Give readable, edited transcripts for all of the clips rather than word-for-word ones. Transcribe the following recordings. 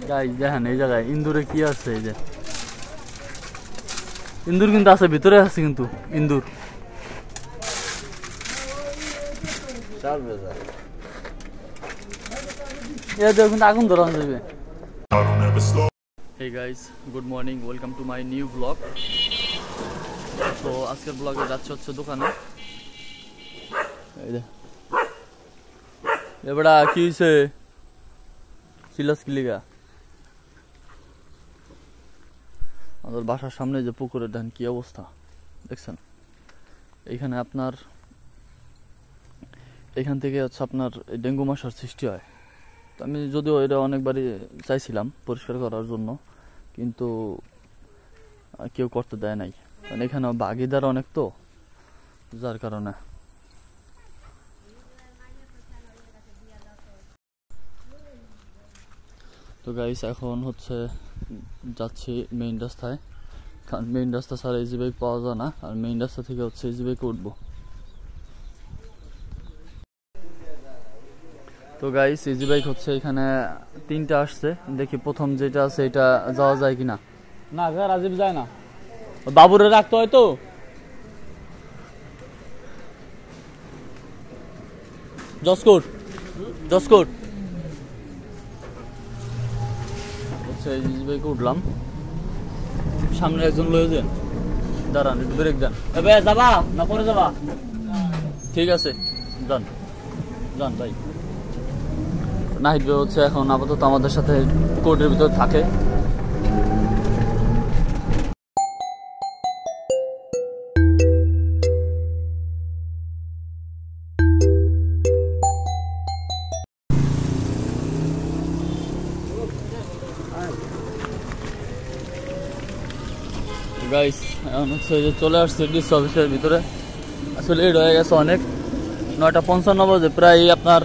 Guys দেখেন এই জায়গায় ইন্দুরে কি আছে, এই যে ইন্দুর কিন্তু আছে, ভিতরে আছে কিন্তু ইন্দুর। কিন্তু আগুন ধরানো যাবে। Hey guys, good morning, welcome to my new vlog. তো আজকের ব্লগে যাচ্ছে হচ্ছে দোকানে। এই যে এবড়া কি হইছে সিলাস কিলিগা। আমাদের বাসার সামনে যে পুকুরের ধান কি অবস্থা দেখছেন। এইখানে আপনার এখান থেকে হচ্ছে আপনার ডেঙ্গু মশার সৃষ্টি হয়। তো আমি যদিও এটা অনেকবারই চাইছিলাম পরিষ্কার করার জন্য, কিন্তু কেউ করতে দেয় নাই, কারণ এখানে বাগিদার অনেক, তো যার কারণে। তো গাইস এখন হচ্ছে যাচ্ছি মেইন রাস্তায়, কারণ মেইন রাস্তা ছাড়া ইজি বাইক পাওয়া যায় না, আর মেইন রাস্তা থেকে হচ্ছে ইজি বাইকে উঠবো। তো গাইস ইজি বাইক হচ্ছে এখানে 3টা আসছে, দেখি প্রথম যেটা আছে এটা যাওয়া যায় কিনা। না রাজীব যায় না, বাবুরে রাখতে হয় তো। জসকোট আচ্ছা ইজি বাইকে উঠলাম, সামনে একজন লয়ে যান, দাঁড়ান একটু ব্রেক দেন। এবে যাবা না পরে যাবা? ঠিক আছে যান যান ভাই। নাহিদ ভাই হচ্ছে এখন আপাতত আমাদের সাথে কোর্টের ভিতরে থাকে। গাইস এখন হচ্ছে যে চলে আসছে ডিসি অফিসের ভিতরে। আসলে লেট হয়ে গেছে অনেক, 9:55 বাজে, প্রায় আপনার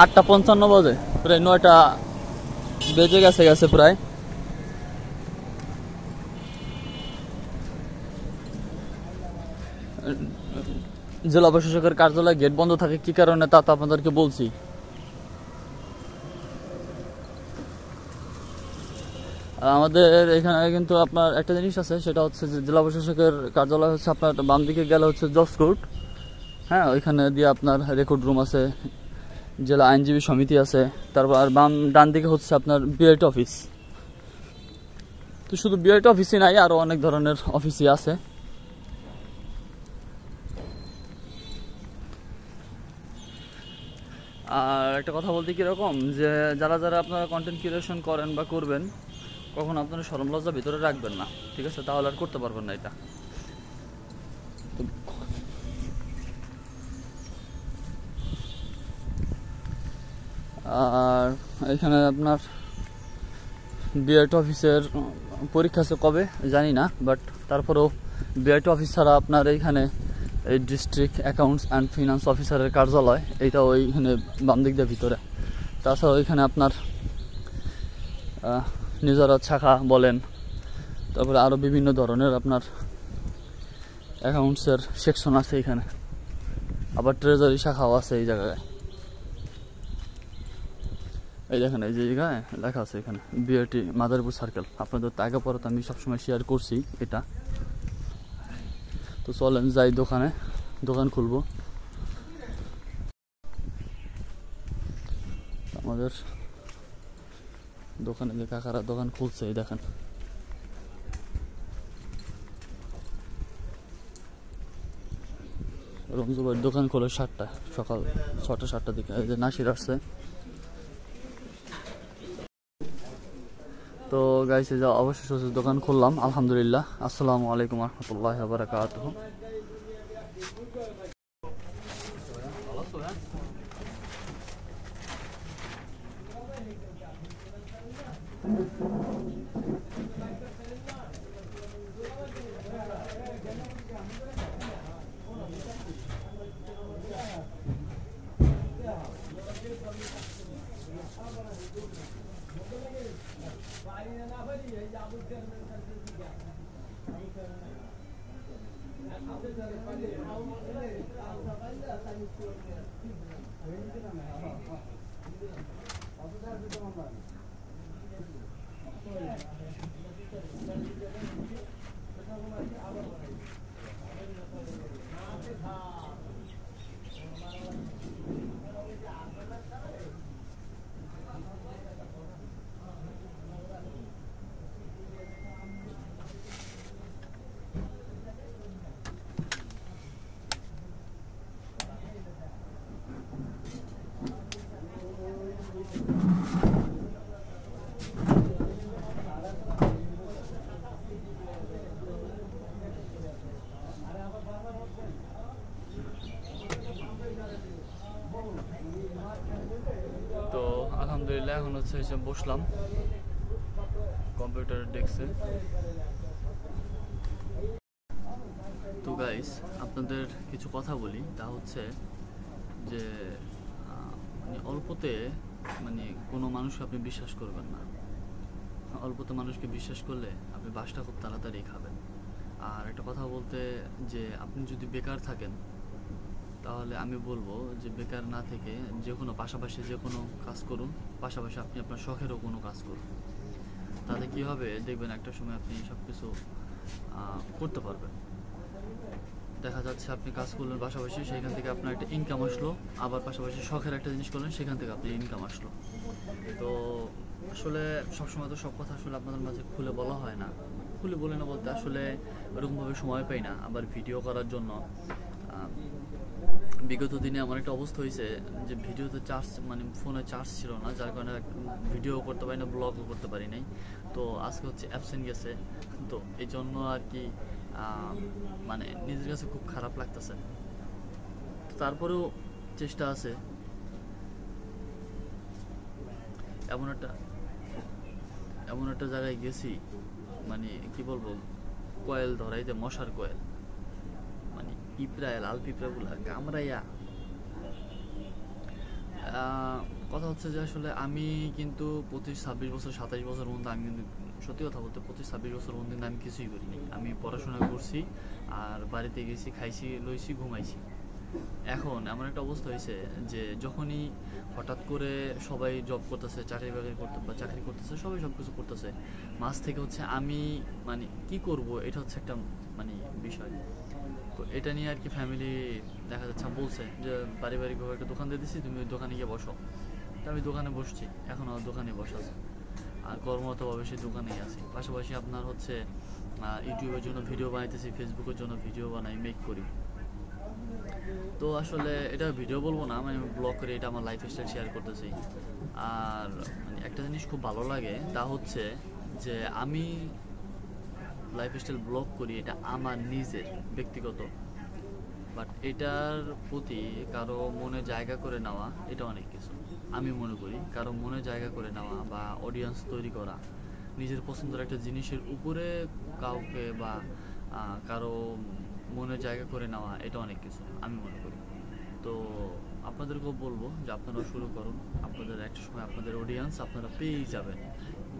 8:55 বাজে, প্রায় 9টা বেজে গেছে প্রায়। জেলা প্রশাসকের কার্যালয় গেট বন্ধ থাকে কি কারণে তা তো আপনাদেরকে বলছি। আমাদের এখানে কিন্তু আপনার একটা জিনিস আছে, সেটা হচ্ছে যে জেলা প্রশাসকের কার্যালয় হচ্ছে আপনার বাম দিকে গেলে হচ্ছে জসকোর্ট, হ্যাঁ ওইখানে দিয়ে আপনার রেকর্ড রুম আছে, জেলা আইনজীবী সমিতি আছে, তারপর আর ডান দিকে হচ্ছে আপনার বিআইটি অফিস। তো শুধু বিআইটি অফিসই নাই, আরো অনেক ধরনের অফিসই আছে। আর একটা কথা বলতে কিরকম, যে যারা আপনারা কন্টেন্ট ক্রিয়েশন করেন বা করবেন, কখন আপনারা শরম লজ্জা ভিতরে রাখবেন না, ঠিক আছে? তাহলে আর করতে পারবেন না এটা। আর এখানে আপনার বিআইটি অফিসের পরীক্ষা আছে কবে জানি না, বাট তারপরেও বিআইটি অফিস ছাড়া আপনার এইখানে এই ডিস্ট্রিক্ট অ্যাকাউন্টস অ্যান্ড ফিনান্স অফিসারের কার্যালয়, এইটা ওইখানে বাম দিক দিয়ে ভিতরে। তাছাড়া ওইখানে আপনার নিজরাত শাখা বলেন, তারপরে আরও বিভিন্ন ধরনের আপনার অ্যাকাউন্টসের সেকশন আছে এখানে, আবার ট্রেজারি শাখাও আছে এই জায়গায়। এই দেখেন এই যে জায়গায় লেখা আছে এখানে বিআরটি মাদারীপুর সার্কেল। আপনাদের তো আগে পরে তো আমি সবসময় শেয়ার করছি এটা। তো চলেন যাই দোকান খুলবো। আমাদের দোকানে যে কাকারা দোকান খুলছে, এই দেখেন রঞ্জু ভাইয়ের দোকান খোলে 7টায়, সকাল 6টা-7টার দিকে। এই যে নাসির আসছে। তো গাইস এই যে অবশেষে দোকান খুললাম আলহামদুলিল্লাহ। আসসালামু আলাইকুম রহমতুল্লাহি ওয়া বারাকাতুহু। তো আলহামদুলিল্লাহ এখন হচ্ছে এসে বসলাম কম্পিউটার ডেস্কে। তো গাইস, আপনাদের কিছু কথা বলি, তা হচ্ছে যে মানে অল্পতে মানে কোনো মানুষকে আপনি বিশ্বাস করবেন না। অল্পতে মানুষকে বিশ্বাস করলে আপনি বাসটা খুব তাড়াতাড়ি খাবেন। আর একটা কথা বলতে, যে আপনি যদি বেকার থাকেন তাহলে আমি বলবো যে বেকার না থেকে যে কোনো পাশাপাশি যে কোনো কাজ করুন, পাশাপাশি আপনি আপনার শখেরও কোনো কাজ করুন। তাতে কি হবে দেখবেন একটা সময় আপনি সব কিছু করতে পারবেন। দেখা যাচ্ছে আপনি কাজ করলেন পাশাপাশি, সেখান থেকে আপনার একটা ইনকাম আসলো, আবার পাশাপাশি শখের একটা জিনিস করলেন, সেখান থেকে আপনি ইনকাম আসলো। তো আসলে সবসময় তো সব কথা আসলে আপনাদের মাঝে খুলে বলা হয় না। খুলে বলে না বলতে আসলে ওরকমভাবে সময় পাই না আবার ভিডিও করার জন্য। বিগত দিনে আমার একটা অবস্থা হয়েছে যে ভিডিওতে চার্জ মানে ফোনে চার্জ ছিল না, যার কারণে ভিডিও করতে পারি না, ব্লগও করতে পারি নাই। তো আজকে হচ্ছে অ্যাবসেন্ট গেছে, তো এই জন্য আর কি মানে নিজের কাছে খুব খারাপ লাগতেছে। তারপরেও চেষ্টা আছে। এমন একটা জায়গায় গেছি, মানে কি বলবো, কয়েল ধরাইতে, মশার কয়েল, মানে পিঁপড়া, লাল পিঁপড়া গুলা কামড়াইয়া। কথা হচ্ছে যে আসলে আমি কিন্তু 25-26 বছর 27 বছর মধ্যে আমি কিন্তু সত্যি কথা বলতে 25-26 বছর মধ্যে আমি কিছুই করিনি। আমি পড়াশোনা করছি আর বাড়িতে গেছি, খাইছি, লইছি, ঘুমাইছি। এখন এমন একটা অবস্থা হয়েছে যে যখনই হঠাৎ করে সবাই জব করতেছে, চাকরি করতেছে, সবাই সব কিছু করতেছে, মাঝ থেকে হচ্ছে আমি মানে কি করব, এটা হচ্ছে একটা মানে বিষয়। তো এটা নিয়ে আর কি ফ্যামিলি দেখা যাচ্ছে বলছে যে পারিবারিকভাবে একটা দোকান দিয়ে দিচ্ছি, তুমি ওই দোকানে গিয়ে বসো। তো আমি দোকানে বসছি, এখন আমার দোকানে বসা আর কর্মরতভাবে সেই দোকানেই আছি। পাশাপাশি আপনার হচ্ছে ইউটিউবের জন্য ভিডিও বানাইতেছি, ফেসবুকের জন্য ভিডিও বানাই, মেক করি। তো আসলে এটা ভিডিও বলবো না, আমি ব্লগ করে এটা আমার লাইফস্টাইল শেয়ার করতেছি। আর মানে একটা জিনিস খুব ভালো লাগে, তা হচ্ছে যে আমি লাইফস্টাইল ব্লগ করি, এটা আমার নিজের ব্যক্তিগত, বাট এটার প্রতি কারো মনে জায়গা করে নেওয়া এটা অনেক কিছু। আমি মনে করি কারো মনে জায়গা করে নেওয়া বা অডিয়েন্স তৈরি করা, নিজের পছন্দের একটা জিনিসের উপরে কাউকে বা কারো মনে জায়গা করে নেওয়া, এটা অনেক কিছু আমি মনে করি। তো আপনাদেরকেও বলবো যে আপনারাও শুরু করুন। আপনাদের একটা সময় আপনাদের অডিয়েন্স আপনারা পেয়েই যাবেন।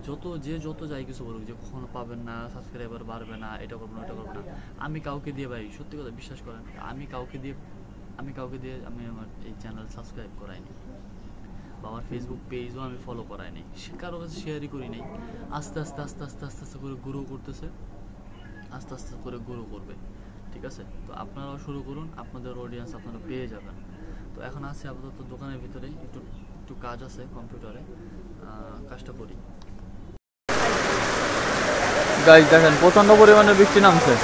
যত যাই কিছু বলুক, যে কখনো পাবেন না, সাবস্ক্রাইবার বাড়বে না, এটা করবো না, এটা করবো না, আমি কাউকে দিয়ে, ভাই সত্যি কথা বিশ্বাস করেন, আমি কাউকে দিয়ে আমি আমার এই চ্যানেল সাবস্ক্রাইব করাইনি বা আমার ফেসবুক পেজও আমি ফলো করাইনি, কারো কাছে শেয়ারই করি নাই। আস্তে আস্তে করে গ্রো করতেছে, আস্তে আস্তে করে গ্রো করবে। ঠিক আছে, তো আপনারাও শুরু করুন, আপনাদের অডিয়েন্স আপনারা পেয়ে যাবেন। তো এখন আছি আপাতত দোকানের ভিতরে, একটু কাজ আছে কম্পিউটারে, কাজটা করি। গাইস দেখেন প্রচন্ড পরিমাণে বৃষ্টি নামছে।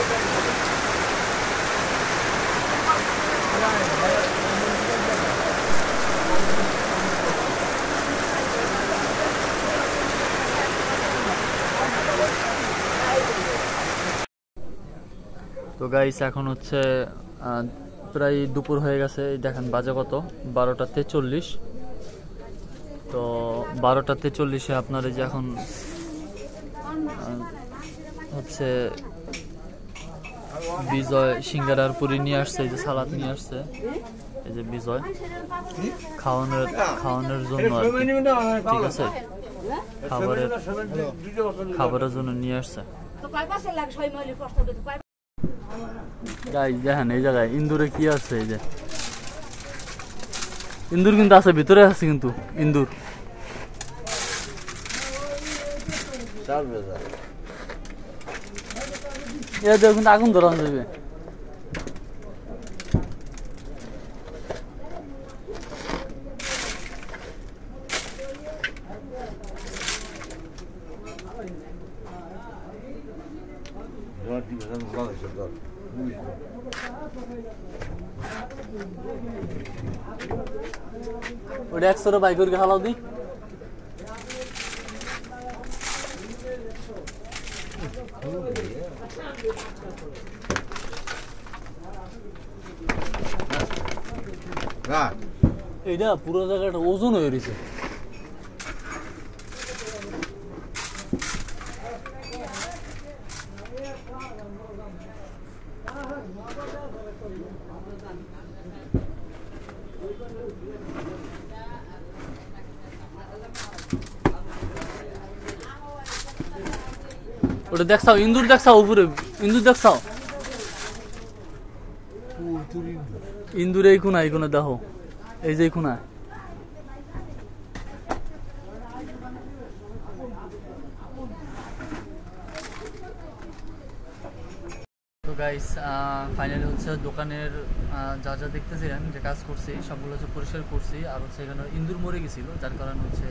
তো গাইস এখন হচ্ছে প্রায় দুপুর হয়ে গেছে, দেখেন বাজে কত, 12টা 43। তো 12টা 43-এ আপনার এই যে এখন হচ্ছে বিজয় সিঙ্গারার পুরি নিয়ে আসছে, এই যে সালাদ নিয়ে আসছে, এই যে বিজয় খাওয়ানোর জন্য আর কি। ঠিক আছে, খাবারের জন্য নিয়ে আসছে। গাইস দেখেন এই জায়গায় ইন্দুরে কি আছে, এই যে ইন্দুর কিন্তু আছে, ভিতরে আছে কিন্তু ইন্দুর। কিন্তু আগুন ধরানো যাবে। ওটা 100 বাইক করে হালাও দি। এইটা পুরো জায়গাটা ওজন হয়ে রয়েছে। ওটা দেখছাও, ইন্দুর দেখছাও, উপরে ইন্দুর দেখছাও, ইন্দুর এই কোনায় দেখো, এই যে কোনায়। তো গাইস ফাইনালি হচ্ছে দোকানের যা যা দেখতেছিলেন যে কাজ করছি সবগুলো হচ্ছে পরিষ্কার করছি, আর হচ্ছে এখানে ইন্দুর মরে গেছিলো, যার কারণে হচ্ছে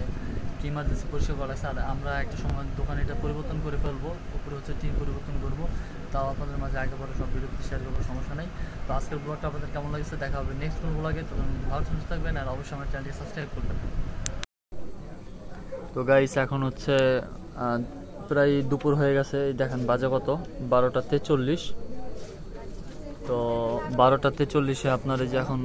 ইমার্জেন্সি পরিষ্কার করা লাগছে। আর আমরা একটা সময় দোকানে এটা পরিবর্তন করে ফেলবো, উপরে হচ্ছে টিম পরিবর্তন করবো, তাও আপনাদের মাঝে আগে পরে সব ভিডিও শেয়ার করবো, সমস্যা নেই। তো আজকের ব্লগটা আপনাদের কেমন লাগছে দেখা হবে নেক্সট কোন ব্লগে। তখন ভালো সুস্থ থাকবেন, আর অবশ্যই আমার চ্যানেলটি সাবস্ক্রাইব করবেন। তো গাইস এখন হচ্ছে প্রায় দুপুর হয়ে গেছে, দেখেন বাজে কত, 12টা 43। তো 12টা 43-এ আপনার এই যে এখন